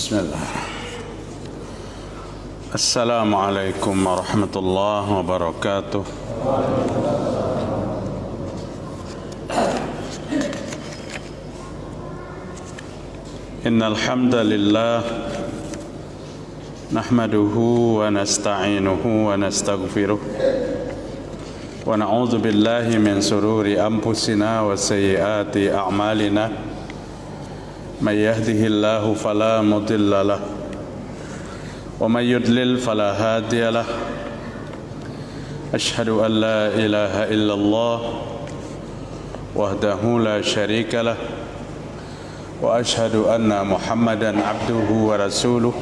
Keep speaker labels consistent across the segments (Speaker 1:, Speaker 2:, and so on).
Speaker 1: Bismillah. Assalamualaikum warahmatullahi wabarakatuh. Innal hamdalillah nahmaduhu wa nasta'inuhu wa nastaghfiruh wa na'udzu billahi min sururi anfusina wa sayyiati a'malina. May yahdihillahu fala mudilla lahu wa may yudlil fala hadiya lahu. Asyhadu an la ilaha illallah wahdahu la syarika lahu wa asyhadu anna Muhammadan abduhu wa rasuluh.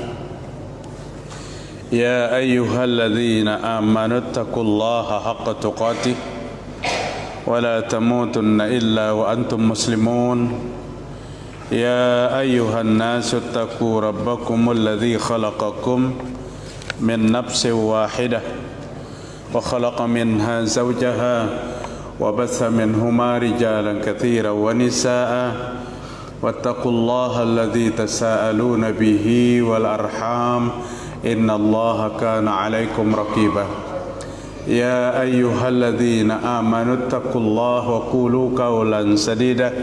Speaker 1: Ya ayyuhalladzina amanu taqullaha haqqa tuqatih wa la tamutunna illa wa antum muslimun. Ya ayyuhan nasu attaqu rabbakumul ladzi khalaqakum min nafsin wahidah wa khalaqa minha zawjaha wa batha minhuma rijalan katsiran wa nisaa'a wattaqullaha alladzi tasaaluna bihi wal arham innallaha kana 'alaikum raqiba. Ya ayyuhalladzina amanu taqullaha wa qulu qawlan sadida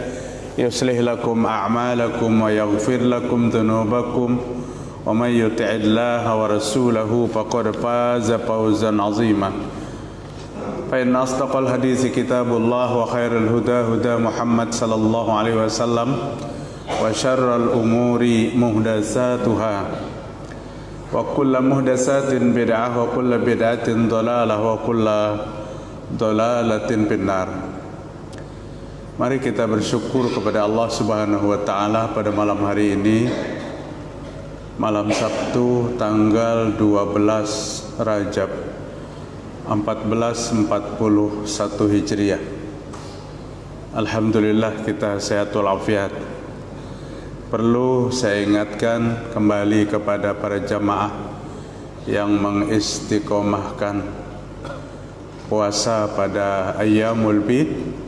Speaker 1: yuslih lakum a'malakum wa yaghfir lakum dhunubakum wa may yuti'illaha wa rasulahu faqad faza fawzan 'azima. Fa inna asdaqal hadithi kitabullah wa khairal huda huda Muhammad sallallahu alaihi wasallam wa syarral umuri muhdatsatuha wa kullu muhdatsatin bid'ah wa kullu bid'atin dhalalah wa kullu dhalalatin finnar. Mari kita bersyukur kepada Allah Subhanahu wa taala pada malam hari ini, malam Sabtu tanggal 12 Rajab 1441 Hijriah. Alhamdulillah kita sehat walafiat. Perlu saya ingatkan kembali kepada para jamaah yang mengistiqomahkan puasa pada Ayyamul Bid,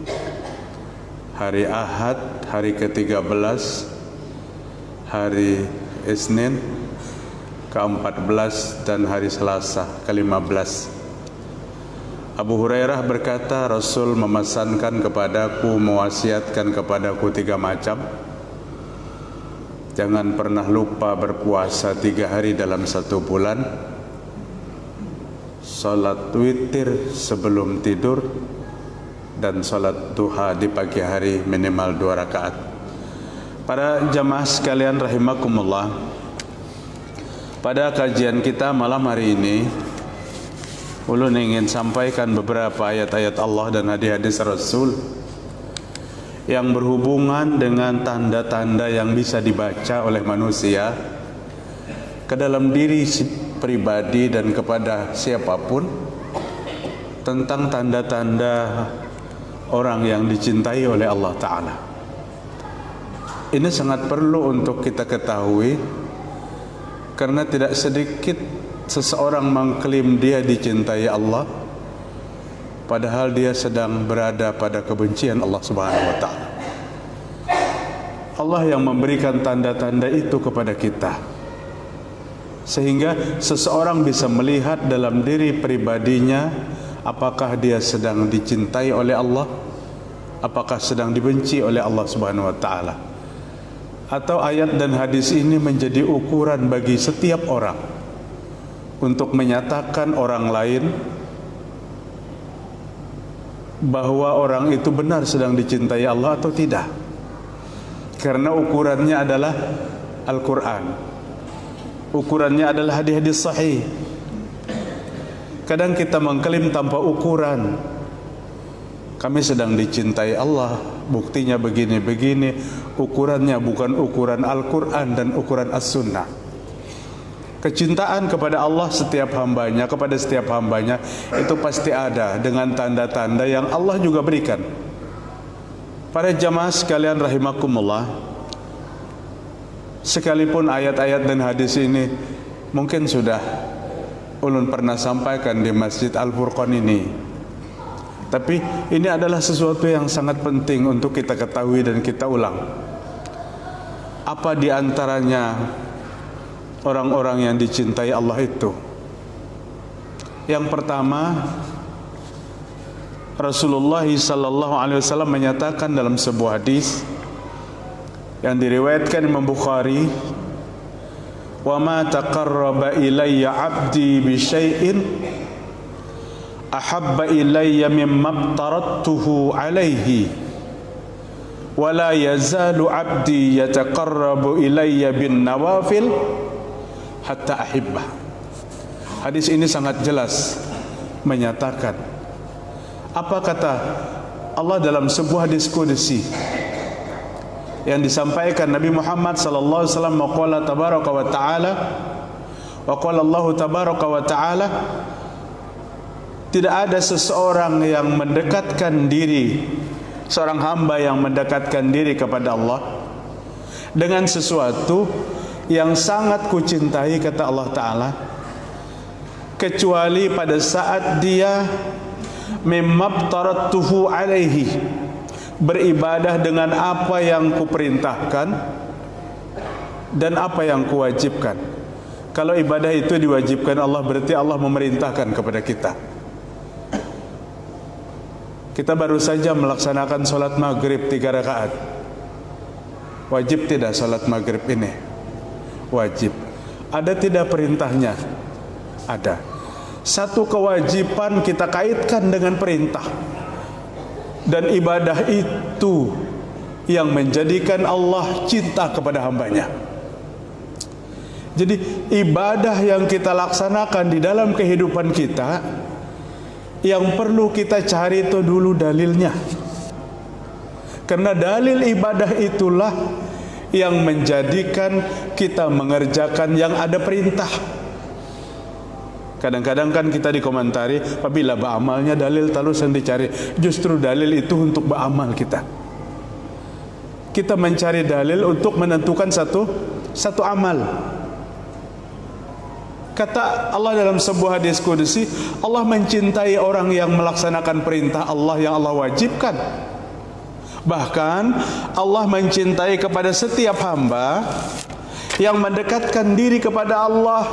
Speaker 1: hari Ahad, hari ke-13, hari Isnin ke-14 dan hari Selasa ke-15. Abu Hurairah berkata, Rasul memesankan kepadaku, mewasiatkan kepadaku 3 macam. Jangan pernah lupa berpuasa 3 hari dalam 1 bulan. Salat witir sebelum tidur dan salat duha di pagi hari minimal 2 rakaat. Para jamaah sekalian rahimakumullah, pada kajian kita malam hari ini ulun ingin sampaikan beberapa ayat-ayat Allah dan hadis-hadis Rasul yang berhubungan dengan tanda-tanda yang bisa dibaca oleh manusia ke dalam diri pribadi dan kepada siapapun, tentang tanda-tanda orang yang dicintai oleh Allah Ta'ala. Ini sangat perlu untuk kita ketahui, karena tidak sedikit seseorang mengklaim dia dicintai Allah, padahal dia sedang berada pada kebencian Allah Subhanahu wa Ta'ala. Allah yang memberikan tanda-tanda itu kepada kita, sehingga seseorang bisa melihat dalam diri pribadinya apakah dia sedang dicintai oleh Allah, apakah sedang dibenci oleh Allah Subhanahu wa taala. Atau ayat dan hadis ini menjadi ukuran bagi setiap orang untuk menyatakan orang lain bahwa orang itu benar sedang dicintai Allah atau tidak. Karena ukurannya adalah Al-Quran, ukurannya adalah hadis-hadis sahih. Kadang kita mengklaim tanpa ukuran, kami sedang dicintai Allah, buktinya begini-begini. Ukurannya bukan ukuran Al-Quran dan ukuran As-Sunnah. Kecintaan kepada Allah setiap hambanya, kepada setiap hambanya itu pasti ada dengan tanda-tanda yang Allah juga berikan. Para jamaah sekalian rahimakumullah, sekalipun ayat-ayat dan hadis ini mungkin sudah ulun pernah sampaikan di Masjid Al-Furqan ini, tapi ini adalah sesuatu yang sangat penting untuk kita ketahui dan kita ulang. Apa di antaranya orang-orang yang dicintai Allah itu. Yang pertama, Rasulullah sallallahu alaihi wasallam menyatakan dalam sebuah hadis yang diriwayatkan Imam Bukhari, "Wa ma taqarraba ilayya 'abdi bi syai'in ahabba ilayya mimma aftaradtuhu alaihi wa la yazalu 'abdi yataqarrabu ilayya bin nawafil hatta ahibbah." Hadis ini sangat jelas menyatakan apa kata Allah dalam sebuah hadis qudsi yang disampaikan Nabi Muhammad sallallahu alaihi wasallam, qala tabaraka wa taala, wa qala Allah tabaraka wa taala, tidak ada seseorang yang mendekatkan diri, seorang hamba yang mendekatkan diri kepada Allah dengan sesuatu yang sangat kucintai, kata Allah Ta'ala, kecuali pada saat dia mimabtaratuhu alaihi, beribadah dengan apa yang kuperintahkan dan apa yang kuwajibkan. Kalau ibadah itu diwajibkan Allah, berarti Allah memerintahkan kepada kita. Kita baru saja melaksanakan sholat maghrib 3 rakaat. Wajib tidak sholat maghrib ini? Wajib. Ada tidak perintahnya? Ada. Satu kewajiban kita kaitkan dengan perintah, dan ibadah itu yang menjadikan Allah cinta kepada hambanya. Jadi ibadah yang kita laksanakan di dalam kehidupan kita, yang perlu kita cari itu dulu dalilnya. Karena dalil ibadah itulah yang menjadikan kita mengerjakan yang ada perintah. Kadang-kadang kan kita dikomentari, apabila beramalnya dalil terus yang dicari. Justru dalil itu untuk beramal kita. Kita mencari dalil untuk menentukan satu amal. Kata Allah dalam sebuah hadis qudsi, Allah mencintai orang yang melaksanakan perintah Allah yang Allah wajibkan. Bahkan Allah mencintai kepada setiap hamba yang mendekatkan diri kepada Allah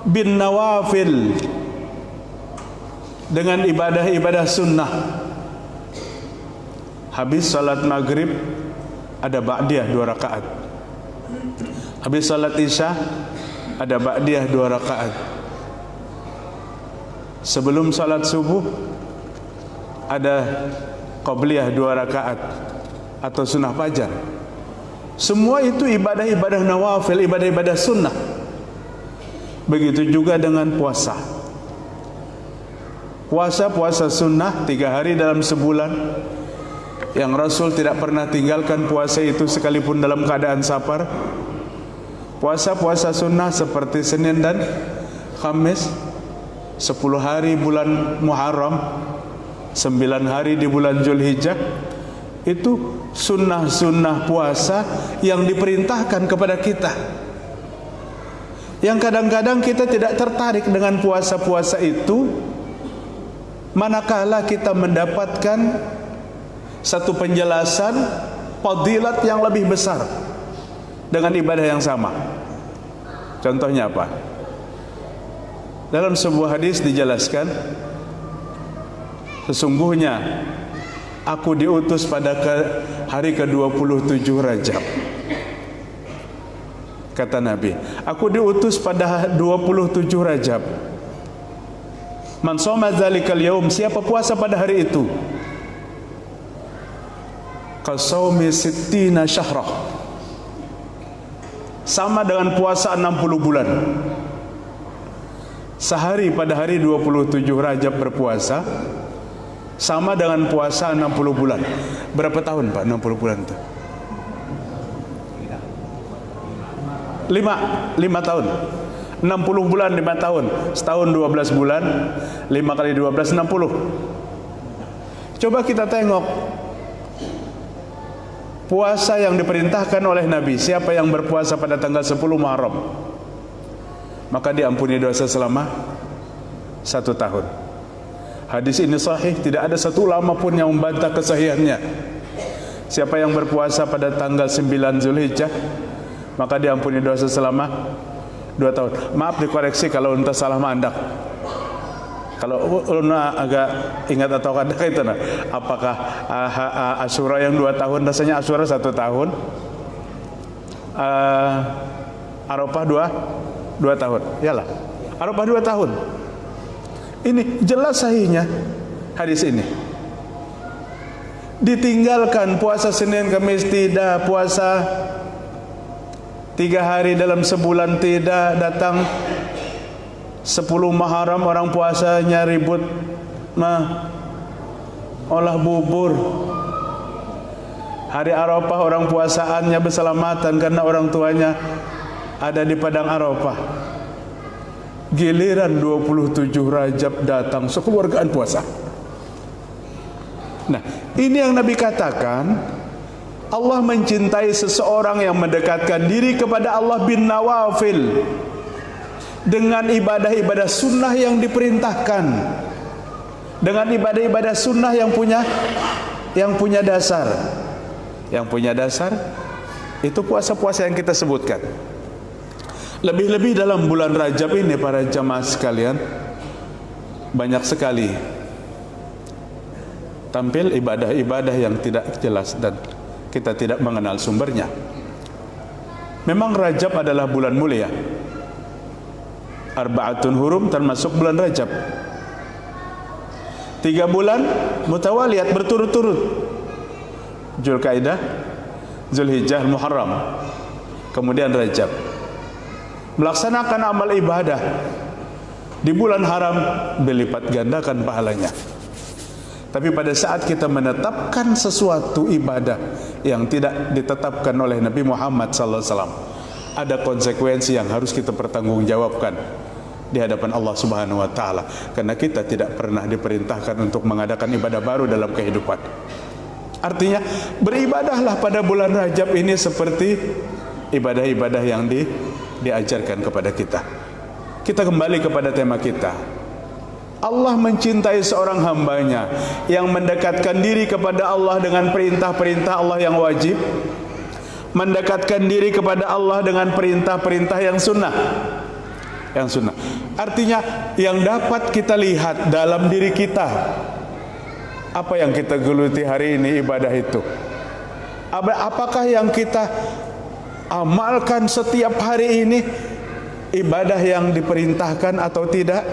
Speaker 1: bin nawafil, dengan ibadah-ibadah sunnah. Habis salat maghrib ada ba'diyah 2 rakaat. Habis salat isya ada ba'diyah 2 rakaat. Sebelum salat subuh ada qabliyah 2 rakaat atau sunnah fajar. Semua itu ibadah-ibadah nawafil, ibadah-ibadah sunnah. Begitu juga dengan puasa. Puasa sunnah 3 hari dalam sebulan, yang Rasul tidak pernah tinggalkan puasa itu sekalipun dalam keadaan safar. Puasa sunnah seperti Senin dan Khamis, 10 hari bulan Muharram, 9 hari di bulan Zulhijjah. Itu sunnah-sunnah puasa yang diperintahkan kepada kita, yang kadang-kadang kita tidak tertarik dengan puasa-puasa itu, manakala kita mendapatkan satu penjelasan fadilat yang lebih besar dengan ibadah yang sama. Contohnya apa? Dalam sebuah hadis dijelaskan, sesungguhnya aku diutus pada hari ke-27 Rajab. Kata Nabi, aku diutus pada 27 Rajab. Man shoma dzalikal yaum, siapa puasa pada hari itu, qasaumi sittina syahrah, sama dengan puasa 60 bulan. Sehari pada hari 27 Rajab berpuasa sama dengan puasa 60 bulan. Berapa tahun Pak 60 bulan itu? 5 tahun. 60 bulan 5 tahun. Setahun 12 bulan, 5 kali 12 60. Coba kita tengok puasa yang diperintahkan oleh Nabi. Siapa yang berpuasa pada tanggal 10 Muharram, maka diampuni dosa selama 1 tahun. Hadis ini sahih, tidak ada satu ulama pun yang membantah kesahihannya. Siapa yang berpuasa pada tanggal 9 Zulhijjah, maka diampuni dosa selama 2 tahun. Maaf dikoreksi kalau entah salah mandak. Kalau ulun agak ingat atau kada itu nah, apakah Asyura yang 2 tahun, rasanya Asyura 1 tahun, Arafah 2 tahun, yalah, Arafah 2 tahun. Ini jelas sahihnya hadis ini. Ditinggalkan puasa Senin Kamis tidak, puasa 3 hari dalam sebulan tidak, datang 10 Muharram orang puasanya ribut olah bubur. Hari Arafah orang puasaannya berselamatan karena orang tuanya ada di padang Arafah. Giliran 27 Rajab datang sekeluargaan puasa. Nah, ini yang Nabi katakan, Allah mencintai seseorang yang mendekatkan diri kepada Allah bin nawafil, dengan ibadah-ibadah sunnah yang diperintahkan, dengan ibadah-ibadah sunnah yang punya dasar. Yang punya dasar itu puasa-puasa yang kita sebutkan. Lebih-lebih dalam bulan Rajab ini para jamaah sekalian, banyak sekali tampil ibadah-ibadah yang tidak jelas dan kita tidak mengenal sumbernya. Memang Rajab adalah bulan mulia. Arba'atun hurum termasuk bulan Rajab. 3 bulan mutawaliyat berturut-turut. Zulkaidah, Zulhijjah, Muharram, kemudian Rajab. Melaksanakan amal ibadah di bulan haram dilipat gandakan pahalanya. Tapi pada saat kita menetapkan sesuatu ibadah yang tidak ditetapkan oleh Nabi Muhammad SAW, ada konsekuensi yang harus kita pertanggungjawabkan di hadapan Allah Subhanahu wa taala, karena kita tidak pernah diperintahkan untuk mengadakan ibadah baru dalam kehidupan. Artinya beribadahlah pada bulan Rajab ini seperti ibadah-ibadah yang diajarkan kepada kita. Kita kembali kepada tema kita. Allah mencintai seorang hambanya yang mendekatkan diri kepada Allah dengan perintah-perintah Allah yang wajib, mendekatkan diri kepada Allah dengan perintah-perintah yang sunnah. Yang sunnah. Artinya yang dapat kita lihat dalam diri kita, apa yang kita geluti hari ini ibadah itu. Apakah yang kita amalkan setiap hari ini ibadah yang diperintahkan atau tidak?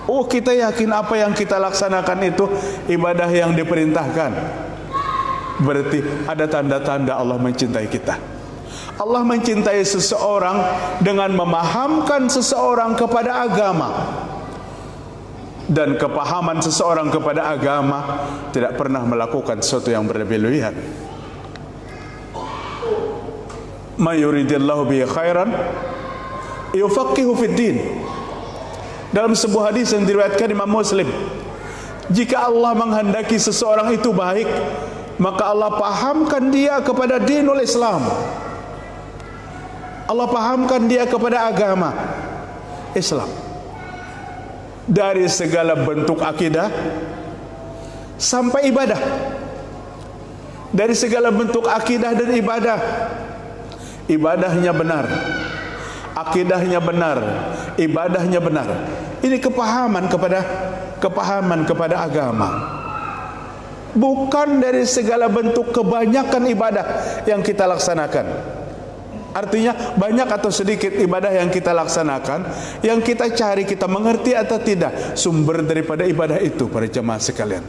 Speaker 1: Oh, kita yakin apa yang kita laksanakan itu ibadah yang diperintahkan. Berarti ada tanda-tanda Allah mencintai kita. Allah mencintai seseorang dengan memahamkan seseorang kepada agama. Dan kepahaman seseorang kepada agama tidak pernah melakukan sesuatu yang berlebihan. Ma yuridillahu bihi khairan yufaqihu fid din. Dalam sebuah hadis yang diriwayatkan Imam Muslim, jika Allah menghendaki seseorang itu baik, maka Allah pahamkan dia kepada dinul Islam. Allah pahamkan dia kepada agama Islam. Dari segala bentuk akidah sampai ibadah. Dari segala bentuk akidah dan ibadah. Ibadahnya benar, akidahnya benar, ibadahnya benar. Ini kepahaman kepada agama. Bukan dari segala bentuk kebanyakan ibadah yang kita laksanakan. Artinya banyak atau sedikit ibadah yang kita laksanakan, yang kita cari, kita mengerti atau tidak sumber daripada ibadah itu para jemaah sekalian.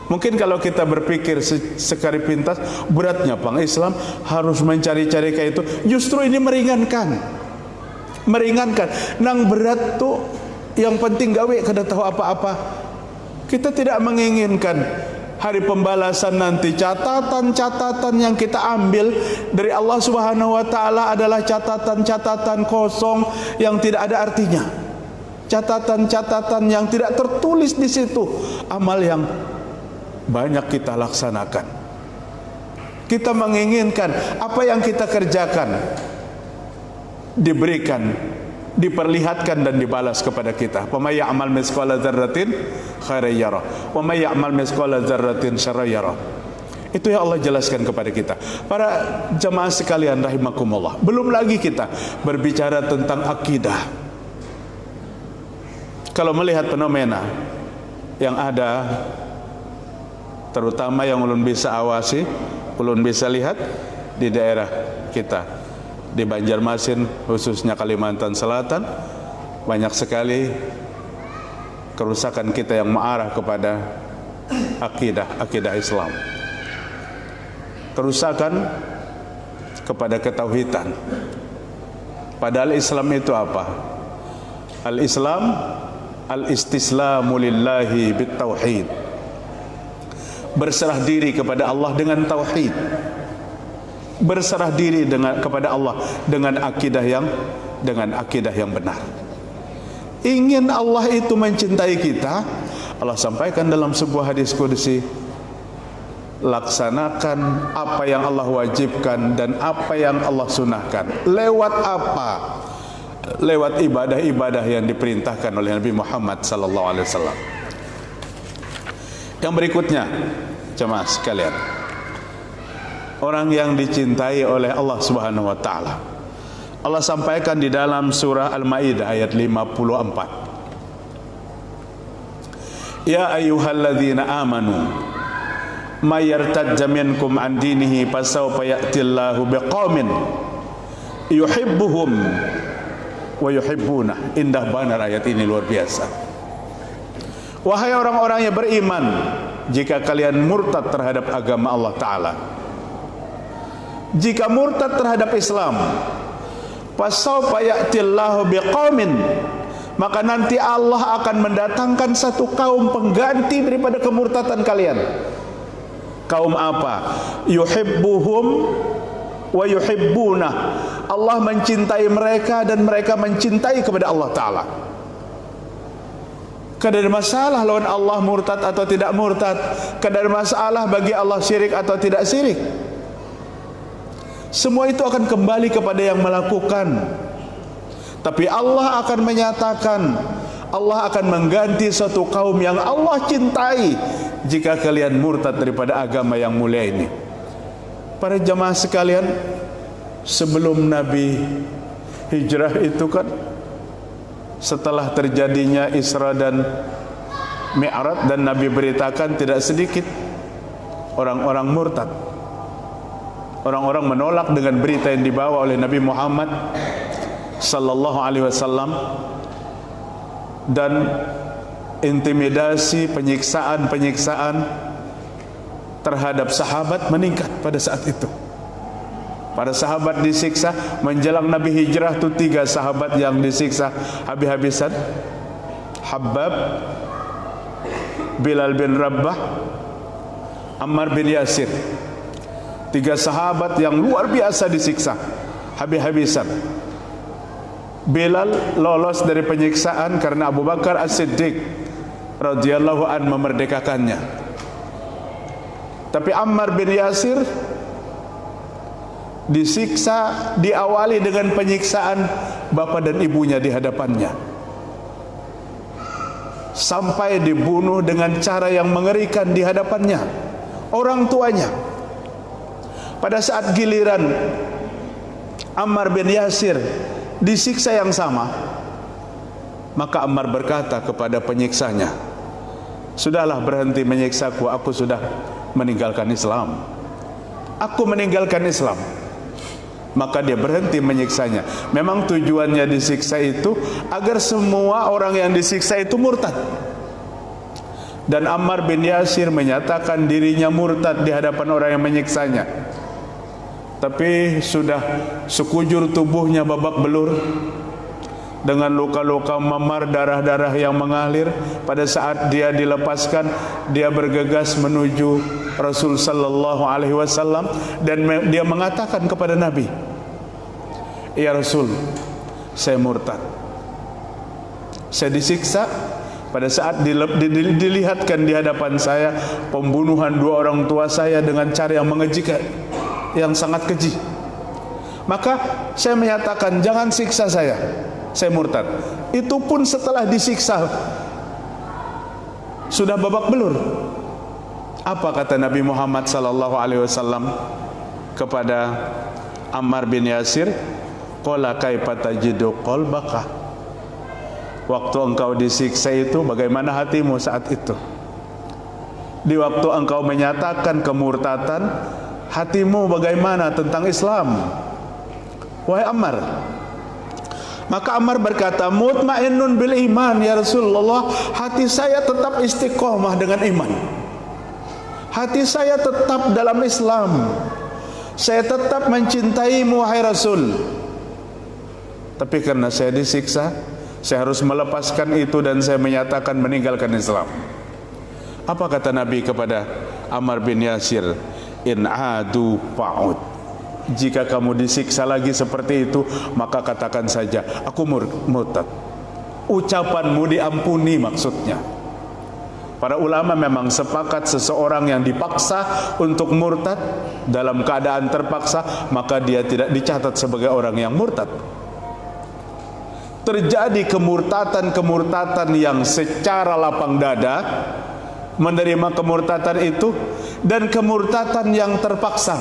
Speaker 1: Mungkin kalau kita berpikir sekali pintas, beratnya pang Islam harus mencari-cari kayak itu. Justru ini meringankan. Nang berat tuh yang penting gawe kada tahu apa-apa. Kita tidak menginginkan hari pembalasan nanti catatan-catatan yang kita ambil dari Allah Subhanahu wa taala adalah catatan-catatan kosong yang tidak ada artinya. Catatan-catatan yang tidak tertulis di situ amal yang banyak kita laksanakan. Kita menginginkan apa yang kita kerjakan diberikan, diperlihatkan dan dibalas kepada kita. Wa may ya'mal mithqala dzarratin khairan yarah wa may ya'mal mithqala dzarratin syarran yarah. Itu yang Allah jelaskan kepada kita. Para jamaah sekalian rahimakumullah. Belum lagi kita berbicara tentang akidah. Kalau melihat fenomena yang ada, terutama yang ulun bisa awasi, ulun bisa lihat di daerah kita, di Banjarmasin, khususnya Kalimantan Selatan, banyak sekali kerusakan kita yang mengarah kepada akidah Islam. Kerusakan kepada ketauhidan. Padahal Islam itu apa? Al-Islam al-istislamu lillahi bitauhid. Berserah diri kepada Allah dengan tauhid. Berserah diri kepada Allah dengan akidah yang benar. Ingin Allah itu mencintai kita, Allah sampaikan dalam sebuah hadis qudsi, laksanakan apa yang Allah wajibkan dan apa yang Allah sunahkan. Lewat apa? Lewat ibadah-ibadah yang diperintahkan oleh Nabi Muhammad SAW. Yang berikutnya, jemaah sekalian, orang yang dicintai oleh Allah Subhanahu wa taala, Allah sampaikan di dalam surah Al-Maidah ayat 54. Ya ayyuhalladzina amanu may yartadda minkum an dinihi fasawfa ya'tillahu biqaumin yuhibbuhum wa yuhibbuna. Indah benar ayat ini, luar biasa. Wahai orang-orang yang beriman, jika kalian murtad terhadap agama Allah Ta'ala, jika murtad terhadap Islam, fasawfa ya'tillahu biqaumin, maka nanti Allah akan mendatangkan satu kaum pengganti daripada kemurtadan kalian. Kaum apa? Yuhibbuhum wa yuhibbuna. Allah mencintai mereka dan mereka mencintai kepada Allah Ta'ala. Kada ada masalah lawan Allah murtad atau tidak murtad. Kada ada masalah bagi Allah syirik atau tidak syirik. Semua itu akan kembali kepada yang melakukan. Tapi Allah akan menyatakan, Allah akan mengganti suatu kaum yang Allah cintai jika kalian murtad daripada agama yang mulia ini. Para jamaah sekalian, sebelum Nabi hijrah itu kan, setelah terjadinya Isra dan Mi'raj, dan Nabi beritakan tidak sedikit orang-orang murtad. Orang-orang menolak dengan berita yang dibawa oleh Nabi Muhammad sallallahu alaihi wasallam, dan intimidasi, penyiksaan terhadap sahabat meningkat pada saat itu. Para sahabat disiksa. Menjelang Nabi hijrah itu 3 sahabat yang disiksa habis-habisan. Habbab, Bilal bin Rabah, Ammar bin Yasir. 3 sahabat yang luar biasa disiksa habis-habisan. Bilal lolos dari penyiksaan karena Abu Bakar As-Siddiq radhiyallahu an memerdekakannya. Tapi Ammar bin Yasir disiksa, diawali dengan penyiksaan bapa dan ibunya di hadapannya, sampai dibunuh dengan cara yang mengerikan di hadapannya, orang tuanya. Pada saat giliran Ammar bin Yasir disiksa yang sama, maka Ammar berkata kepada penyiksanya, sudahlah, berhenti menyiksaku, aku sudah meninggalkan Islam. Aku meninggalkan Islam. Maka dia berhenti menyiksanya. Memang tujuannya disiksa itu agar semua orang yang disiksa itu murtad. Dan Ammar bin Yasir menyatakan dirinya murtad di hadapan orang yang menyiksanya. Tapi sudah sekujur tubuhnya babak belur, dengan luka-luka memar, darah-darah yang mengalir. Pada saat dia dilepaskan, dia bergegas menuju Rasul sallallahu alaihi wasallam dan dia mengatakan kepada Nabi, "Ya Rasul, saya murtad. Saya disiksa. Pada saat dilihatkan di hadapan saya pembunuhan 2 orang tua saya dengan cara yang mengejutkan, yang sangat keji. Maka saya menyatakan, jangan siksa saya murtad." Itu pun setelah disiksa sudah babak belur. Apa kata Nabi Muhammad sallallahu alaihi wasallam kepada Ammar bin Yasir? Qala kaifa tajidu qalbaka? Waktu engkau disiksa itu bagaimana hatimu saat itu? Di waktu engkau menyatakan kemurtatan, hatimu bagaimana tentang Islam? Wahai Ammar. Maka Ammar berkata, mutmainnun bil iman ya Rasulullah, hati saya tetap istiqomah dengan iman. Hati saya tetap dalam Islam. Saya tetap mencintaimu wahai Rasul. Tapi karena saya disiksa, saya harus melepaskan itu dan saya menyatakan meninggalkan Islam. Apa kata Nabi kepada Ammar bin Yasir? In adu fa'ud. Jika kamu disiksa lagi seperti itu, maka katakan saja, aku murtad. Ucapanmu diampuni maksudnya. Para ulama memang sepakat seseorang yang dipaksa untuk murtad, dalam keadaan terpaksa, maka dia tidak dicatat sebagai orang yang murtad. Terjadi kemurtatan yang secara lapang dada, menerima kemurtatan itu, dan kemurtatan yang terpaksa,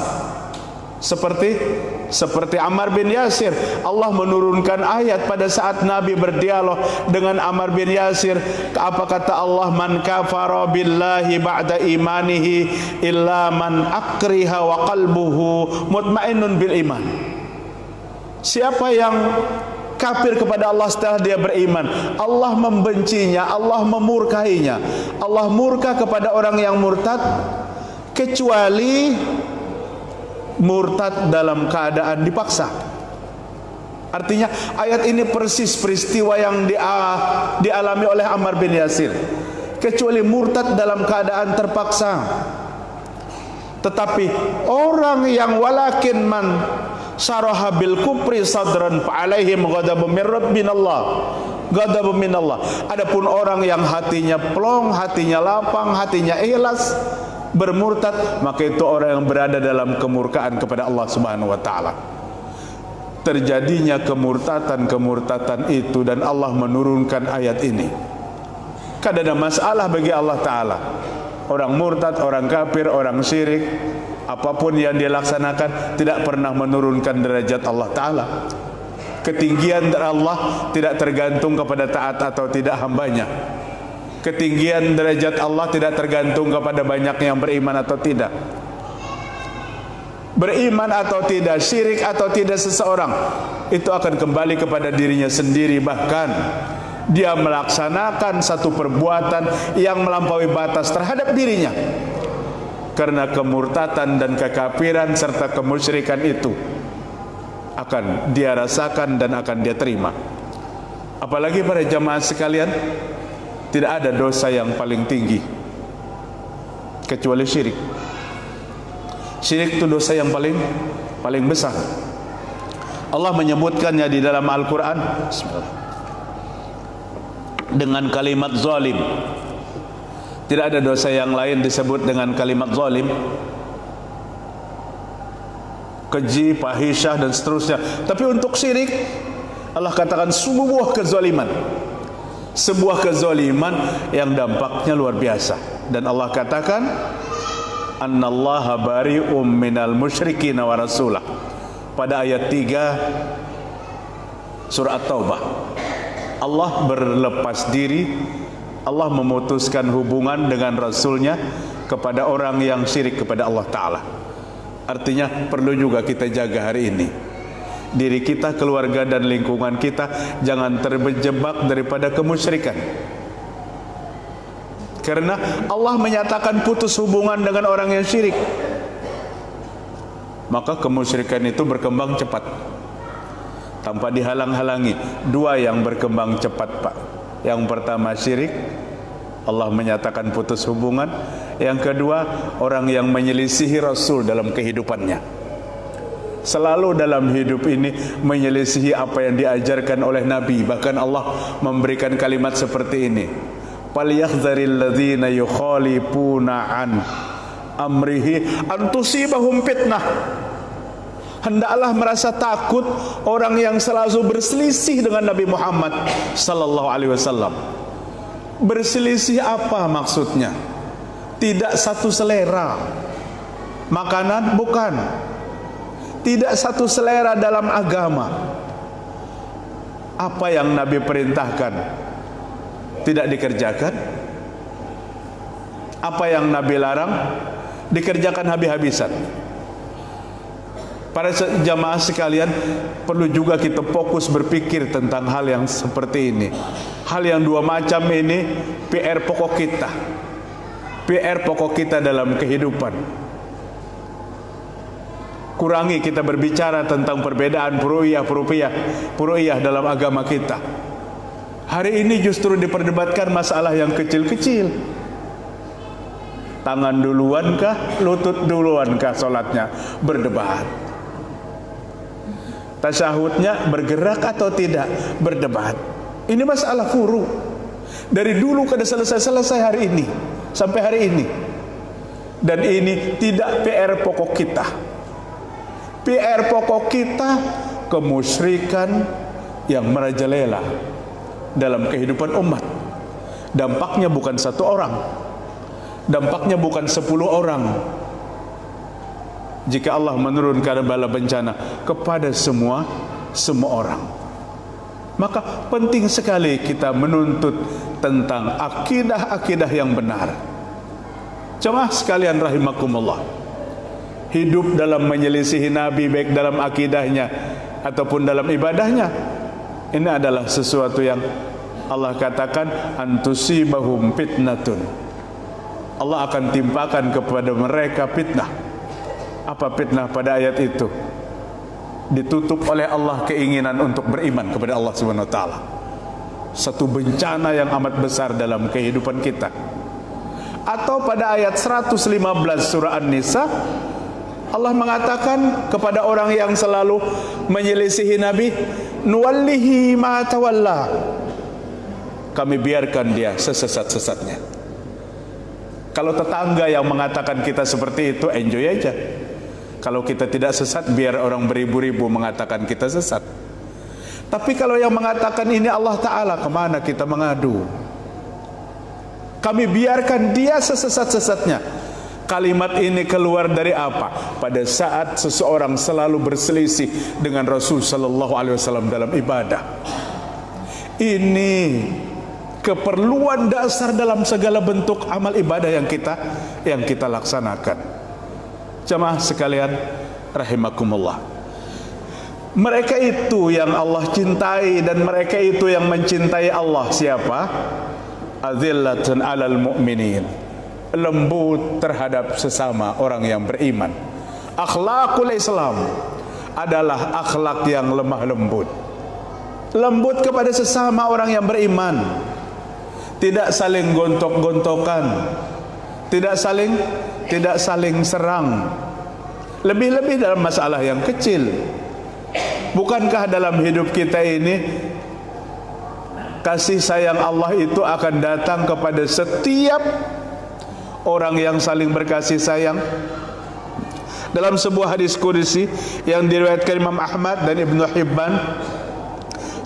Speaker 1: seperti Ammar bin Yasir. Allah menurunkan ayat pada saat Nabi berdialog dengan Ammar bin Yasir. Apa kata Allah? Man kafara billahi ba'da imanihi illa man akriha wa qalbuhu mutmainnun bil iman. Siapa yang kafir kepada Allah setelah dia beriman, Allah membencinya, Allah memurkainya. Allah murka kepada orang yang murtad, kecuali murtad dalam keadaan dipaksa. Artinya ayat ini persis peristiwa yang dialami oleh Ammar bin Yasir, kecuali murtad dalam keadaan terpaksa. Tetapi orang yang walakin man syaraha bil kufri sadran fa alaihim ghadabun min rabbinallah, ghadabun minallah. Adapun orang yang hatinya plong, hatinya lapang, hatinya ikhlas, bermurtad, maka itu orang yang berada dalam kemurkaan kepada Allah Subhanahu wa taala. Terjadinya kemurtatan itu dan Allah menurunkan ayat ini. Kada ada masalah bagi Allah taala. Orang murtad, orang kafir, orang syirik, apapun yang dia laksanakan tidak pernah menurunkan derajat Allah Ta'ala. Ketinggian dari Allah tidak tergantung kepada taat atau tidak hambanya. Ketinggian derajat Allah tidak tergantung kepada banyak yang beriman atau tidak. Beriman atau tidak, syirik atau tidak seseorang, itu akan kembali kepada dirinya sendiri. Bahkan dia melaksanakan satu perbuatan yang melampaui batas terhadap dirinya, karena kemurtatan dan kekafiran serta kemusyrikan itu akan dia rasakan dan akan dia terima. Apalagi para jamaah sekalian, tidak ada dosa yang paling tinggi kecuali syirik. Syirik itu dosa yang paling besar. Allah menyebutkannya di dalam Al-Quran dengan kalimat zalim. Tidak ada dosa yang lain disebut dengan kalimat zalim. Keji, fahisyah dan seterusnya. Tapi untuk syirik, Allah katakan sebuah kezaliman. Sebuah kezaliman yang dampaknya luar biasa. Dan Allah katakan, Annallaha bari'um minal musyrikin wa rasulah. Pada ayat 3 surah At-Taubah, Allah berlepas diri, Allah memutuskan hubungan dengan Rasulnya kepada orang yang syirik kepada Allah Ta'ala. Artinya perlu juga kita jaga hari ini diri kita, keluarga dan lingkungan kita jangan terjebak daripada kemusyrikan. Karena Allah menyatakan putus hubungan dengan orang yang syirik, maka kemusyrikan itu berkembang cepat tanpa dihalang-halangi. Dua yang berkembang cepat, Pak. Yang pertama syirik, Allah menyatakan putus hubungan. Yang kedua, orang yang menyelisihi Rasul dalam kehidupannya. Selalu dalam hidup ini menyelisihi apa yang diajarkan oleh Nabi. Bahkan Allah memberikan kalimat seperti ini, falyahdharil ladzina yukhalifuna an amrihi an tusibahum fitnah. Hendaklah merasa takut orang yang selalu berselisih dengan Nabi Muhammad sallallahu alaihi wasallam. Berselisih apa maksudnya? Tidak satu selera. Makanan bukan. Tidak satu selera dalam agama. Apa yang Nabi perintahkan tidak dikerjakan. Apa yang Nabi larang dikerjakan habis-habisan. Para jamaah sekalian, perlu juga kita fokus berpikir tentang hal yang seperti ini. Hal yang dua macam ini PR pokok kita. PR pokok kita dalam kehidupan. Kurangi kita berbicara tentang perbedaan furu'iyah dalam agama kita. Hari ini justru diperdebatkan masalah yang kecil-kecil. Tangan duluankah, lutut duluankah sholatnya? Berdebat. Tasyahudnya bergerak atau tidak? Berdebat. Ini masalah furu. Dari dulu kada selesai hari ini sampai hari ini. Dan ini tidak PR pokok kita. PR pokok kita kemusyrikan yang merajalela dalam kehidupan umat. Dampaknya bukan satu orang. Dampaknya bukan 10 orang. Jika Allah menurunkan bala bencana kepada semua orang, maka penting sekali kita menuntut tentang akidah-akidah yang benar. Jemaah sekalian rahimakumullah, hidup dalam menyelisihi Nabi baik dalam akidahnya ataupun dalam ibadahnya, ini adalah sesuatu yang Allah katakan antusibahum fitnatun. Allah akan timpakan kepada mereka fitnah. Apa fitnah pada ayat itu? Ditutup oleh Allah keinginan untuk beriman kepada Allah Subhanahu wa taala. Satu bencana yang amat besar dalam kehidupan kita. Atau pada ayat 115 surah An-Nisa, Allah mengatakan kepada orang yang selalu menyelisihi Nabi, nuwallihi ma tawalla. Kami biarkan dia sesesat-sesatnya. Kalau tetangga yang mengatakan kita seperti itu, enjoy aja. Kalau kita tidak sesat, biar orang beribu-ribu mengatakan kita sesat. Tapi kalau yang mengatakan ini Allah Ta'ala, kemana kita mengadu? Kami biarkan dia sesesat-sesatnya. Kalimat ini keluar dari apa? Pada saat seseorang selalu berselisih dengan Rasul Sallallahu Alaihi Wasallam dalam ibadah. Ini keperluan dasar dalam segala bentuk amal ibadah yang kita laksanakan. Jamaah sekalian rahimakumullah, mereka itu yang Allah cintai dan mereka itu yang mencintai Allah. Siapa? Azillatun 'alal mu'minin, lembut terhadap sesama orang yang beriman. Akhlakul Islam adalah akhlak yang lemah lembut. Lembut kepada sesama orang yang beriman. Tidak saling gontok-gontokan, tidak saling serang. Lebih-lebih dalam masalah yang kecil. Bukankah dalam hidup kita ini kasih sayang Allah itu akan datang kepada setiap orang yang saling berkasih sayang? Dalam sebuah hadis qudsi yang diriwayatkan Imam Ahmad dan Ibnu Hibban,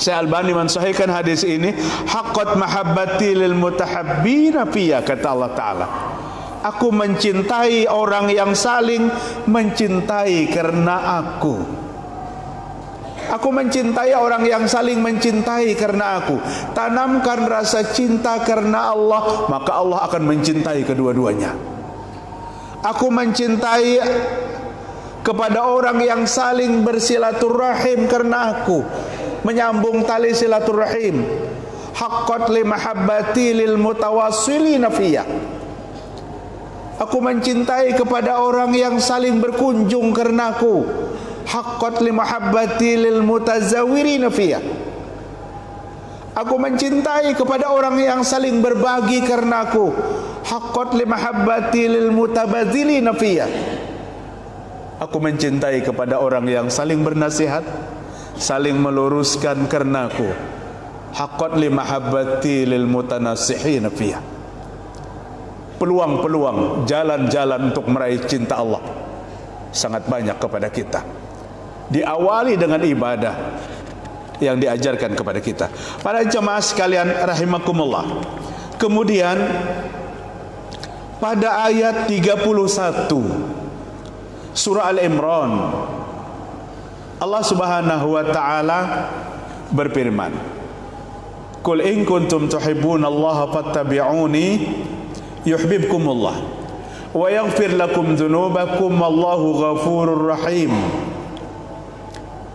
Speaker 1: Syekh Albani mensahihkan hadis ini, haqqat mahabbati lil mutahabbina fiyya, kata Allah Ta'ala, aku mencintai orang yang saling mencintai karena aku. Aku mencintai orang yang saling mencintai karena aku. Tanamkan rasa cinta karena Allah, maka Allah akan mencintai kedua-duanya. Aku mencintai kepada orang yang saling bersilaturahim karena aku, menyambung tali silaturahim. Haqqat li mahabbati lil mutawassilina fiyya, aku mencintai kepada orang yang saling berkunjung karena aku. Haqqat li mahabbati lil mutazawwirina fiyya, aku mencintai kepada orang yang saling berbagi karena aku. Haqqat li mahabbati lil mutabadzilina fiyya, aku mencintai kepada orang yang saling bernasihat, saling meluruskan karenaku. Haqqat li mahabbati lil mutanasihina fiyya. Peluang-peluang, jalan-jalan untuk meraih cinta Allah sangat banyak kepada kita. Diawali dengan ibadah yang diajarkan kepada kita. Para jemaah sekalian rahimakumullah, kemudian pada ayat 31 surah Al-Imran, Allah Subhanahu wa taala berfirman, "Qul in kuntum tuhibbunallaha fattabi'uni yuhibbukumullah wa yaghfir lakum dzunubakum wallahu ghafurur rahim."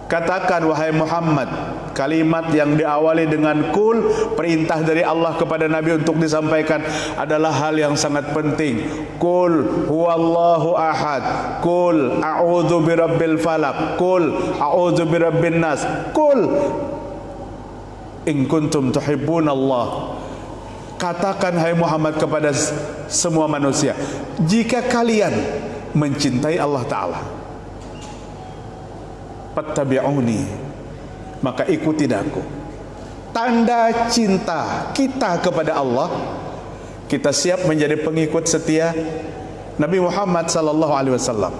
Speaker 1: Katakan wahai Muhammad, kalimat yang diawali dengan kul, perintah dari Allah kepada Nabi untuk disampaikan adalah hal yang sangat penting. Kul huwallahu ahad, kul a'udzu birabbil falaq, kul a'udzu birabbin nas, kul in kuntum tuhibbunallah. Katakan hai Muhammad kepada semua manusia, jika kalian mencintai Allah Ta'ala, fattabi'uni, maka ikuti aku. Tanda cinta kita kepada Allah, kita siap menjadi pengikut setia Nabi Muhammad sallallahu alaihi wasallam.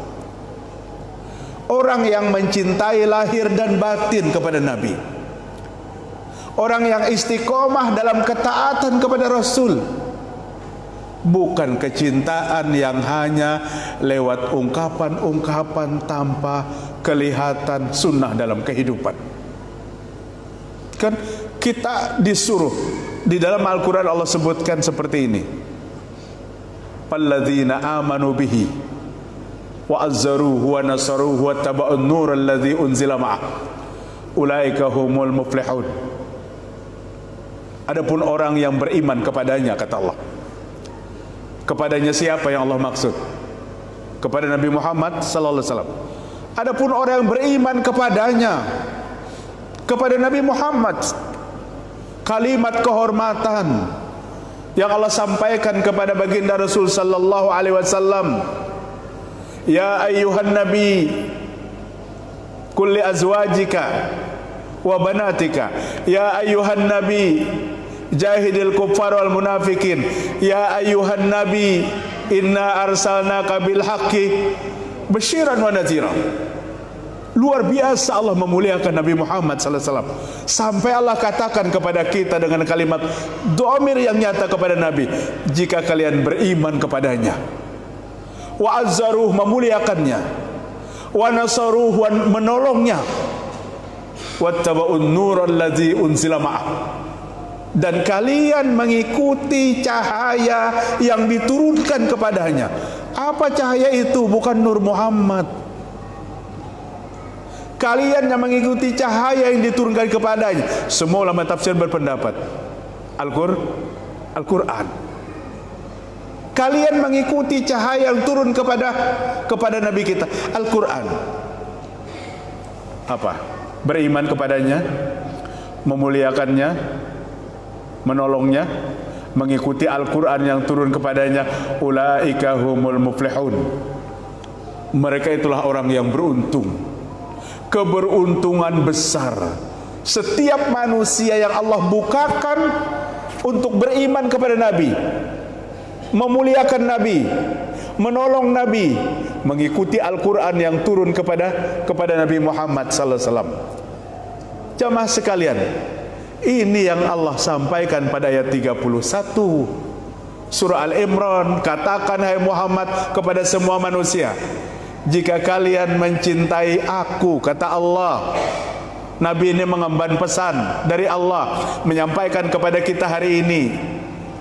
Speaker 1: Orang yang mencintai lahir dan batin kepada Nabi, orang yang istiqomah dalam ketaatan kepada Rasul, bukan kecintaan yang hanya lewat ungkapan-ungkapan tanpa kelihatan sunnah dalam kehidupan. Kan kita disuruh, di dalam Al-Quran Allah sebutkan seperti ini, "Alladzina amanu bihi wa azzaruhu wa nasaruhu wa taba'un nur alladzi unzila ma'ah ulaika humul muflihun." Adapun orang yang beriman kepadanya, kata Allah. Kepadanya siapa yang Allah maksud? Kepada Nabi Muhammad sallallahu alaihi wasallam. Adapun orang yang beriman kepadanya, kepada Nabi Muhammad, kalimat kehormatan yang Allah sampaikan kepada baginda Rasul sallallahu alaihi wasallam, ya ayyuhan nabi qul li azwajika wa banatika, ya ayyuhan nabi jahidil kuffar wal munafikin, ya ayyuhan nabi inna arsalnaka bil haqqi basyiran wa nadhira. Luar biasa Allah memuliakan Nabi Muhammad sallallahu alaihi wasallam, sampai Allah katakan kepada kita dengan kalimat dhamir yang nyata kepada Nabi, jika kalian beriman kepadanya, wa azzaruh, memuliakannya, wa nasaruh, menolongnya, wattaba'un nur alladzi unzila ma'ah, dan kalian mengikuti cahaya yang diturunkan kepadanya. Apa cahaya itu? Bukan nur Muhammad. Kalian yang mengikuti cahaya yang diturunkan kepadanya. Semua ulama tafsir berpendapat Al-Quran. Kalian mengikuti cahaya yang turun kepada Nabi kita, Al-Quran. Apa? Beriman kepadanya, memuliakannya, menolongnya, mengikuti Al-Quran yang turun kepadanya. Ulaika humul muflihun. Mereka itulah orang yang beruntung. Keberuntungan besar setiap manusia yang Allah bukakan untuk beriman kepada Nabi, memuliakan Nabi, menolong Nabi, mengikuti Al-Quran yang turun kepada Nabi Muhammad sallallahu alaihi wasallam. Jamaah sekalian, ini yang Allah sampaikan pada ayat 31 surah Al-Imran. Katakan hai Muhammad kepada semua manusia, jika kalian mencintai aku, kata Allah. Nabi ini mengemban pesan dari Allah, menyampaikan kepada kita hari ini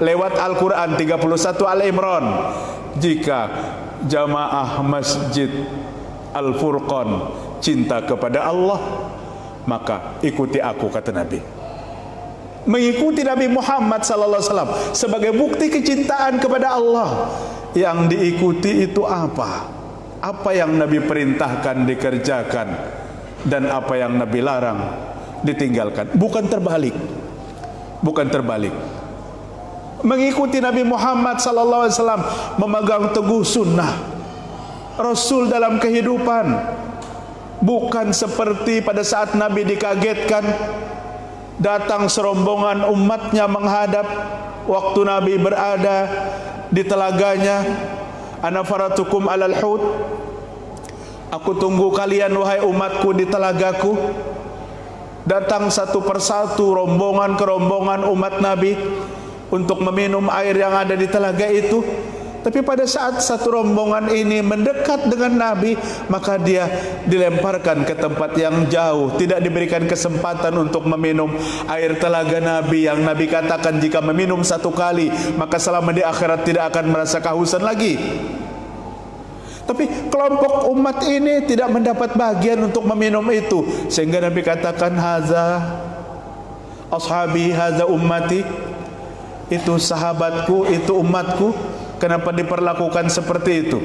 Speaker 1: lewat Al-Quran 31 Al-Imran. Jika jamaah Masjid Al-Furqan cinta kepada Allah, maka ikuti aku, kata Nabi. Mengikuti Nabi Muhammad sallallahu alaihi wasallam sebagai bukti kecintaan kepada Allah. Yang diikuti itu apa? Apa yang Nabi perintahkan dikerjakan, dan apa yang Nabi larang ditinggalkan. Bukan terbalik. Bukan terbalik. Mengikuti Nabi Muhammad sallallahu alaihi wasallam, memegang teguh sunnah Rasul dalam kehidupan. Bukan seperti pada saat Nabi dikagetkan, datang serombongan umatnya menghadap waktu Nabi berada di telaganya. Ana faratukum alal hud, aku tunggu kalian wahai umatku di telagaku. Datang satu persatu rombongan ke rombongan umat Nabi untuk meminum air yang ada di telaga itu. Tapi pada saat satu rombongan ini mendekat dengan Nabi, maka dia dilemparkan ke tempat yang jauh, tidak diberikan kesempatan untuk meminum air telaga Nabi yang Nabi katakan jika meminum satu kali maka selama di akhirat tidak akan merasa kehausan lagi. Tapi kelompok umat ini tidak mendapat bagian untuk meminum itu, sehingga Nabi katakan haza ashabi, haza ummati, itu sahabatku, itu umatku. Kenapa diperlakukan seperti itu?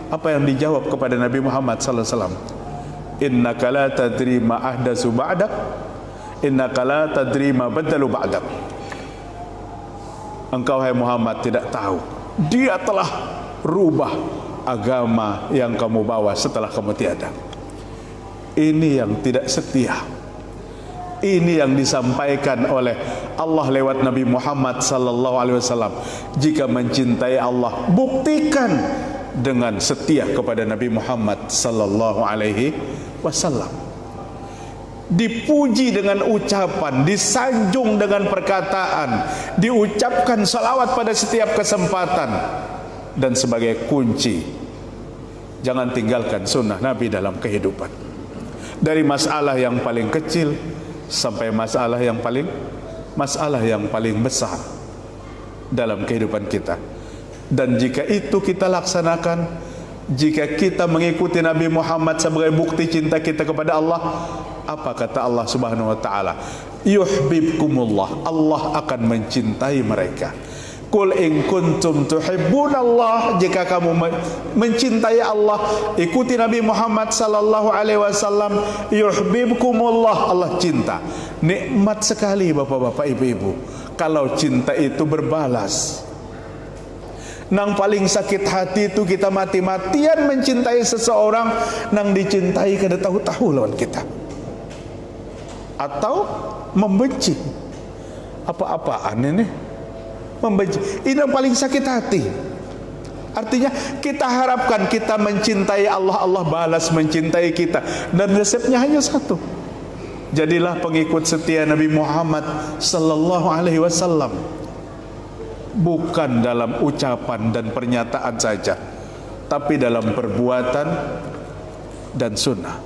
Speaker 1: Apa yang dijawab kepada Nabi Muhammad sallallahu alaihi wasallam? Innaka la tadri ma ahdatsu ba'dak, innaka la tadri ma badalu ba'dak. Engkau hai Muhammad tidak tahu, dia telah rubah agama yang kamu bawa setelah kamu tiada. Ini yang tidak setia. Ini yang disampaikan oleh Allah lewat Nabi Muhammad sallallahu alaihi wasallam. Jika mencintai Allah, buktikan dengan setia kepada Nabi Muhammad sallallahu alaihi wasallam. Dipuji dengan ucapan, disanjung dengan perkataan, diucapkan salawat pada setiap kesempatan. Dan sebagai kunci, jangan tinggalkan sunnah Nabi dalam kehidupan. Dari masalah yang paling kecil sampai masalah yang paling besar dalam kehidupan kita. Dan jika itu kita laksanakan, jika kita mengikuti Nabi Muhammad sebagai bukti cinta kita kepada Allah, apa kata Allah Subhanahu wa taala? Yuhibbukumullah, Allah akan mencintai mereka. Qul in kuntum tuhibbunallah, jika kamu mencintai Allah, ikuti Nabi Muhammad sallallahu alaihi wasallam, yuhibbukumullah, Allah cinta. Nikmat sekali bapak-bapak, ibu-ibu, kalau cinta itu berbalas. Nang paling sakit hati itu kita mati-matian mencintai seseorang, nang dicintai kada tahu-tahu lawan kita, atau membenci. Apa-apaan ini? Membenci. Ini yang paling sakit hati. Artinya kita harapkan kita mencintai Allah, Allah balas mencintai kita, dan resepnya hanya satu: jadilah pengikut setia Nabi Muhammad sallallahu alaihi wasallam, bukan dalam ucapan dan pernyataan saja, tapi dalam perbuatan dan sunnah.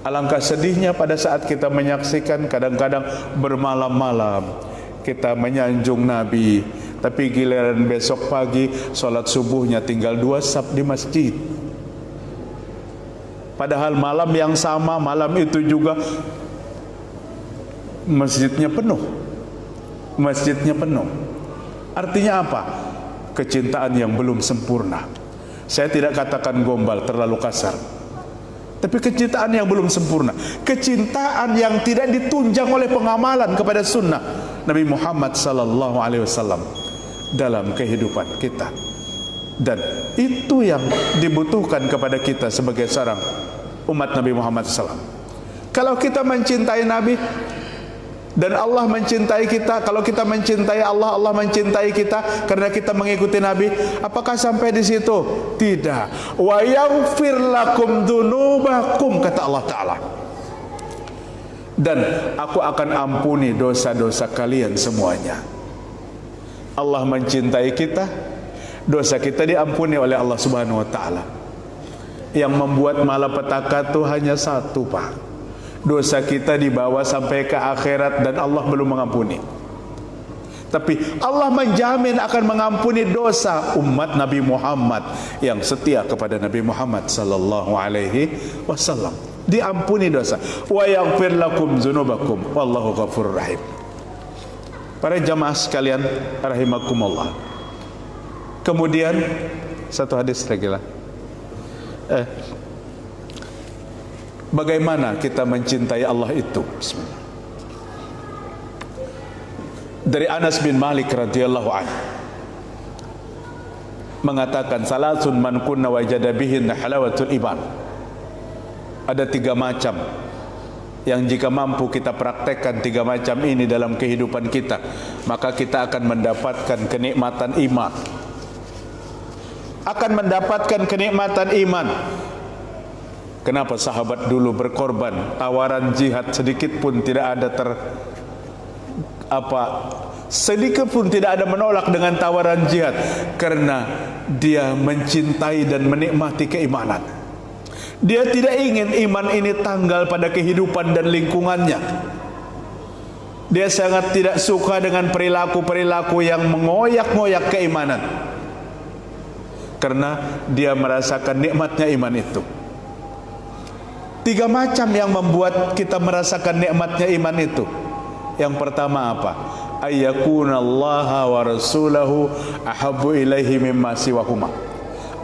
Speaker 1: Alangkah sedihnya pada saat kita menyaksikan kadang-kadang bermalam-malam kita menyanjung Nabi, tapi giliran besok pagi sholat subuhnya tinggal 2 saf di masjid. Padahal malam yang sama, malam itu juga masjidnya penuh. Artinya apa? Kecintaan yang belum sempurna. Saya tidak katakan gombal, terlalu kasar, tapi kecintaan yang belum sempurna, kecintaan yang tidak ditunjang oleh pengamalan kepada sunnah Nabi Muhammad sallallahu alaihi wasallam dalam kehidupan kita. Dan itu yang dibutuhkan kepada kita sebagai seorang umat Nabi Muhammad SAW. Kalau kita mencintai Nabi dan Allah mencintai kita, kalau kita mencintai Allah, Allah mencintai kita karena kita mengikuti Nabi, apakah sampai di situ? Tidak. Wa yaghfir lakum dzunubakum, kata Allah Ta'ala, dan aku akan ampuni dosa-dosa kalian semuanya. Allah mencintai kita, dosa kita diampuni oleh Allah Subhanahu wa taala. Yang membuat malapetaka itu hanya satu, Pak. Dosa kita dibawa sampai ke akhirat dan Allah belum mengampuni. Tapi Allah menjamin akan mengampuni dosa umat Nabi Muhammad yang setia kepada Nabi Muhammad sallallahu alaihi wasallam. Diampuni dosa. Wa yaghfir lakum dzunubakum wallahu ghafurur rahim. Para jamaah sekalian rahimakumullah. Kemudian satu hadis lagi lah. Bagaimana kita mencintai Allah itu? Bismillah. Dari Anas bin Malik radhiyallahu anhu mengatakan, salasun man kunna wajada bihin halawatul iman. Ada 3 macam yang jika mampu kita praktekkan 3 macam ini dalam kehidupan kita, maka kita akan mendapatkan kenikmatan iman. Akan mendapatkan kenikmatan iman. Kenapa sahabat dulu berkorban? Tawaran jihad sedikit pun tidak ada sedikit pun tidak ada menolak dengan tawaran jihad, karena dia mencintai dan menikmati keimanan. Dia tidak ingin iman ini tanggal pada kehidupan dan lingkungannya. Dia sangat tidak suka dengan perilaku-perilaku yang mengoyak-ngoyak keimanan, karena dia merasakan nikmatnya iman itu. 3 macam yang membuat kita merasakan nikmatnya iman itu. Yang pertama apa? Ayyakunallaha wa rasulahu ahabbu ilaihi mimma siwahuma.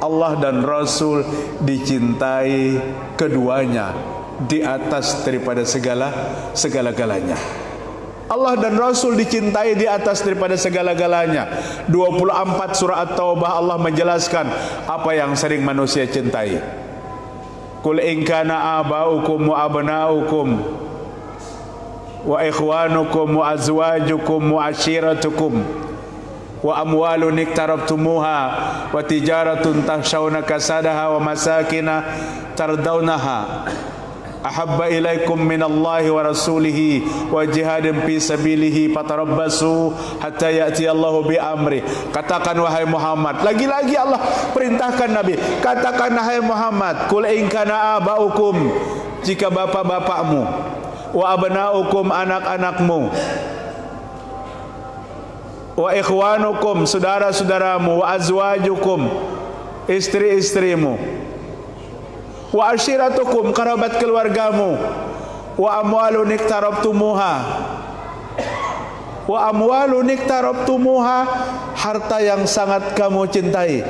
Speaker 1: Allah dan Rasul dicintai keduanya di atas daripada segala-galanya. Allah dan Rasul dicintai di atas daripada segala-galanya. 24 surah At-Taubah Allah menjelaskan apa yang sering manusia cintai. Qul in kana aba'ukum wa abna'ukum wa ikhwanukum wa azwajukum wa ashiratukum wa amwalun iktarabtumuha wa tijaratun tahshawna kasadaha wa masakina tardawnaha ahabba ilaikum minallahi wa rasulihi wa jihadin fi sabilihi fatarabbasu hatta ya'ti Allahu bi amri. Katakan wahai Muhammad, lagi-lagi Allah perintahkan Nabi, katakan wahai Muhammad, qul in kana aba'ukum, jika bapak-bapakmu, wa abna'ukum, anak-anakmu, wa ikhwanukum, saudara-saudaramu, wa azwajukum, istri-istrimu, wa ashiratukum, kerabat keluargamu, wa amwalun iktarabtumuha, wa amwalun iktarabtumuha, harta yang sangat kamu cintai,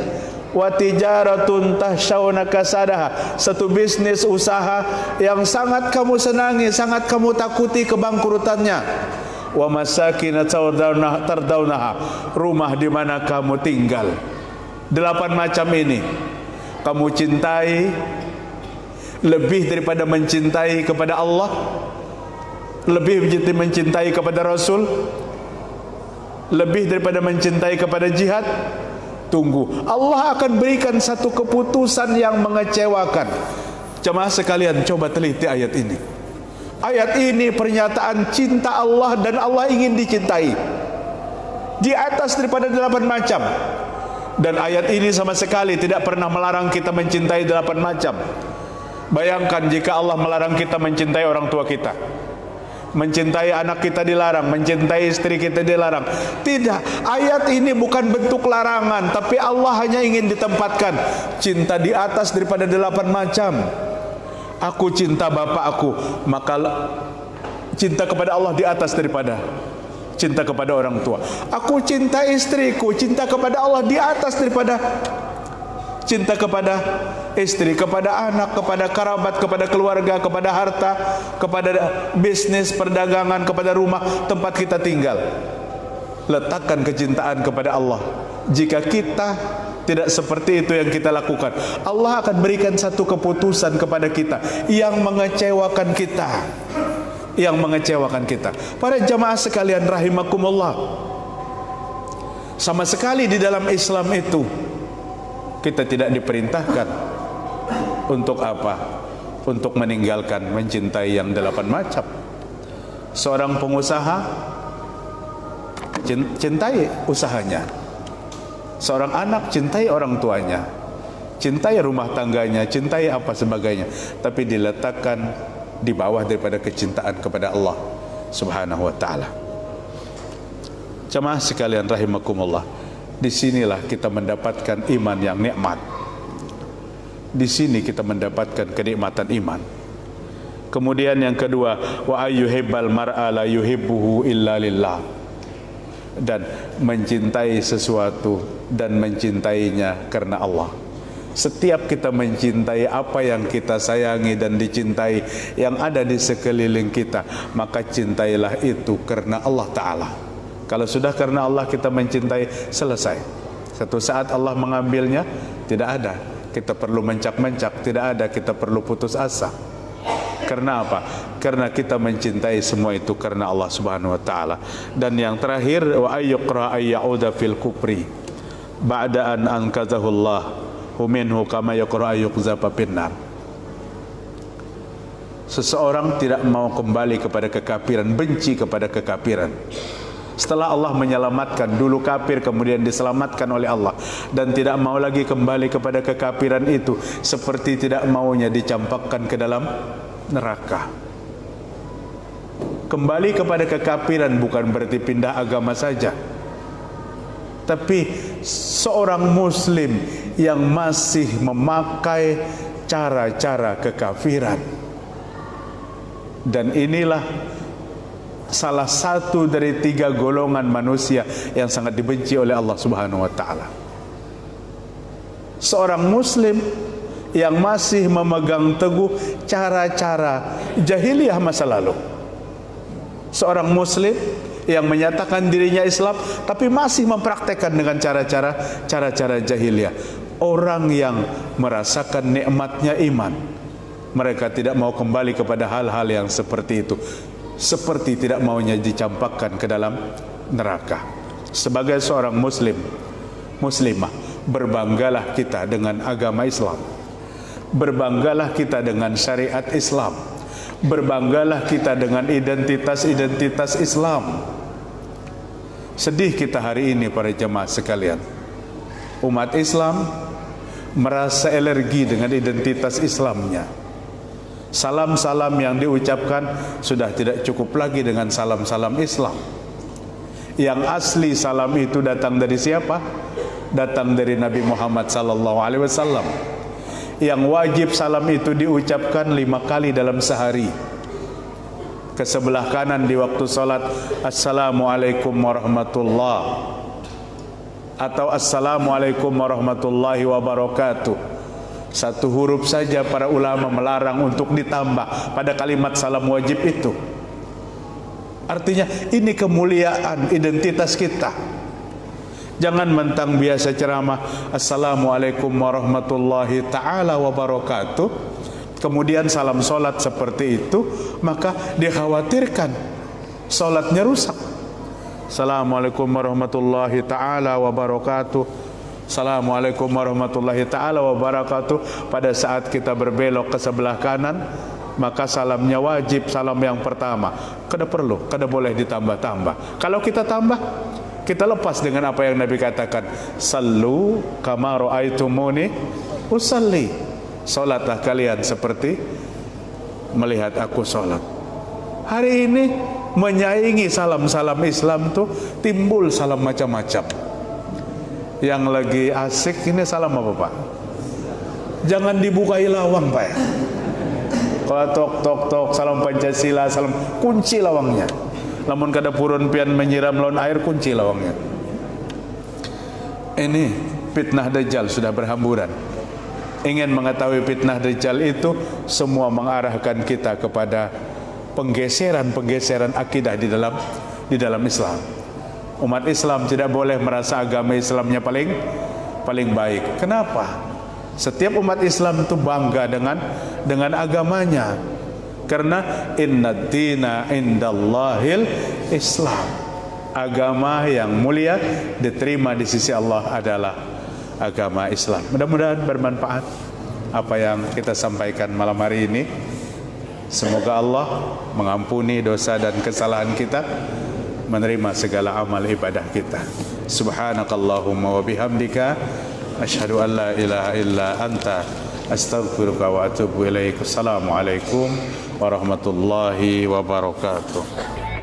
Speaker 1: wa tijaratun tahshawna kasadaha, satu bisnis usaha yang sangat kamu senangi, sangat kamu takuti kebangkrutannya, wa masakin tardawnaha, rumah di mana kamu tinggal. 8 macam ini kamu cintai lebih daripada mencintai kepada Allah, lebih mencintai kepada Rasul, lebih daripada mencintai kepada jihad. Tunggu, Allah akan berikan satu keputusan yang mengecewakan. Jemaah sekalian, coba teliti ayat ini. Ayat ini pernyataan cinta Allah, dan Allah ingin dicintai di atas daripada 8 macam. Dan ayat ini sama sekali tidak pernah melarang kita mencintai 8 macam. Bayangkan jika Allah melarang kita mencintai orang tua kita, mencintai anak kita dilarang, mencintai istri kita dilarang. Tidak, ayat ini bukan bentuk larangan, tapi Allah hanya ingin ditempatkan cinta di atas daripada 8 macam. Aku cinta bapak aku, maka cinta kepada Allah di atas daripada cinta kepada orang tua. Aku cinta istriku, cinta kepada Allah di atas daripada cinta kepada istri, kepada anak, kepada kerabat, kepada keluarga, kepada harta, kepada bisnis, perdagangan, kepada rumah tempat kita tinggal. Letakkan kecintaan kepada Allah. Jika kita tidak seperti itu yang kita lakukan, Allah akan berikan satu keputusan kepada kita yang mengecewakan kita, yang mengecewakan kita. Para jamaah sekalian rahimakumullah, sama sekali di dalam Islam itu kita tidak diperintahkan untuk apa? Untuk meninggalkan mencintai yang 8 macam. Seorang pengusaha cintai usahanya. Seorang anak cintai orang tuanya, cintai rumah tangganya, cintai apa sebagainya, tapi diletakkan di bawah daripada kecintaan kepada Allah Subhanahu wa taala. Jemaah sekalian rahimakumullah, disinilah kita mendapatkan iman yang nikmat. Di sini kita mendapatkan kenikmatan iman. Kemudian yang kedua, wa ayyuhibbal mar'a la yuhibbuhu illa lillah. Dan mencintai sesuatu dan mencintainya karena Allah. Setiap kita mencintai apa yang kita sayangi dan dicintai yang ada di sekeliling kita, maka cintailah itu karena Allah Ta'ala. Kalau sudah karena Allah kita mencintai, selesai. Satu saat Allah mengambilnya, tidak ada kita perlu mencak-mencak, tidak ada kita perlu putus asa. Karena apa? Karena kita mencintai semua itu karena Allah Subhanahu wa taala. Dan yang terakhir, wa ayyuqra ayyauda fil kufri ba'da an anqadhahu Allah minhu kama yaqra ayyuqzafa finnar. Seseorang tidak mau kembali kepada kekafiran, benci kepada kekafiran, Setelah Allah menyelamatkan, dulu kafir kemudian diselamatkan oleh Allah, dan tidak mau lagi kembali kepada kekafiran itu, seperti tidak maunya dicampakkan ke dalam neraka. Kembali kepada kekafiran bukan berarti pindah agama saja, tapi seorang muslim yang masih memakai cara-cara kekafiran. Dan inilah salah satu dari 3 golongan manusia yang sangat dibenci oleh Allah Subhanahu wa taala. Seorang muslim yang masih memegang teguh cara-cara jahiliyah masa lalu. Seorang muslim yang menyatakan dirinya Islam tapi masih mempraktekkan dengan cara-cara jahiliyah. Orang yang merasakan nikmatnya iman, mereka tidak mau kembali kepada hal-hal yang seperti itu, seperti tidak maunya dicampakkan ke dalam neraka. Sebagai seorang muslim, muslimah, berbanggalah kita dengan agama Islam, berbanggalah kita dengan syariat Islam, berbanggalah kita dengan identitas-identitas Islam. Sedih kita hari ini para jemaah sekalian, umat Islam merasa alergi dengan identitas Islamnya. Salam-salam yang diucapkan sudah tidak cukup lagi dengan salam-salam Islam. Yang asli salam itu datang dari siapa? Datang dari Nabi Muhammad sallallahu alaihi wasallam. Yang wajib salam itu diucapkan 5 kali dalam sehari. Ke sebelah kanan di waktu salat, Assalamualaikum warahmatullahi, atau Assalamualaikum warahmatullahi wabarakatuh. Satu huruf saja para ulama melarang untuk ditambah pada kalimat salam wajib itu. Artinya ini kemuliaan identitas kita. Jangan mentang biasa ceramah Assalamualaikum warahmatullahi ta'ala wabarakatuh, kemudian salam solat seperti itu, maka dikhawatirkan solatnya rusak. Assalamualaikum warahmatullahi ta'ala wabarakatuh, Assalamualaikum warahmatullahi ta'ala wabarakatuh. Pada saat kita berbelok ke sebelah kanan, maka salamnya wajib, salam yang pertama. Kada perlu, kada boleh ditambah-tambah. Kalau kita tambah, kita lepas dengan apa yang Nabi katakan, Sallu kama ra'aitumuni usalli. Salatlah kalian seperti melihat aku salat. Hari ini menyaingi salam-salam Islam tuh timbul salam macam-macam. Yang lagi asik ini salam apa Pak? Jangan dibukai lawang Pak ya. Kalau tok salam Pancasila, salam, kunci lawangnya. Lamun kada purun pian menyiram lawan air, kunci lawangnya. Ini fitnah Dajjal sudah berhamburan. Ingin mengetahui fitnah Dajjal itu, semua mengarahkan kita kepada penggeseran akidah di dalam Islam. Umat Islam tidak boleh merasa agama Islamnya paling baik. Kenapa? Setiap umat Islam itu bangga dengan agamanya. Karena innad dina indallahil Islam. Agama yang mulia diterima di sisi Allah adalah agama Islam. Mudah-mudahan bermanfaat apa yang kita sampaikan malam hari ini. Semoga Allah mengampuni dosa dan kesalahan kita, menerima segala amal ibadah kita. Subhanakallahumma wa bihamdika asyhadu an la ilaha illa anta astaghfiruka wa atubu ilaik. Assalamualaikum warahmatullahi wabarakatuh.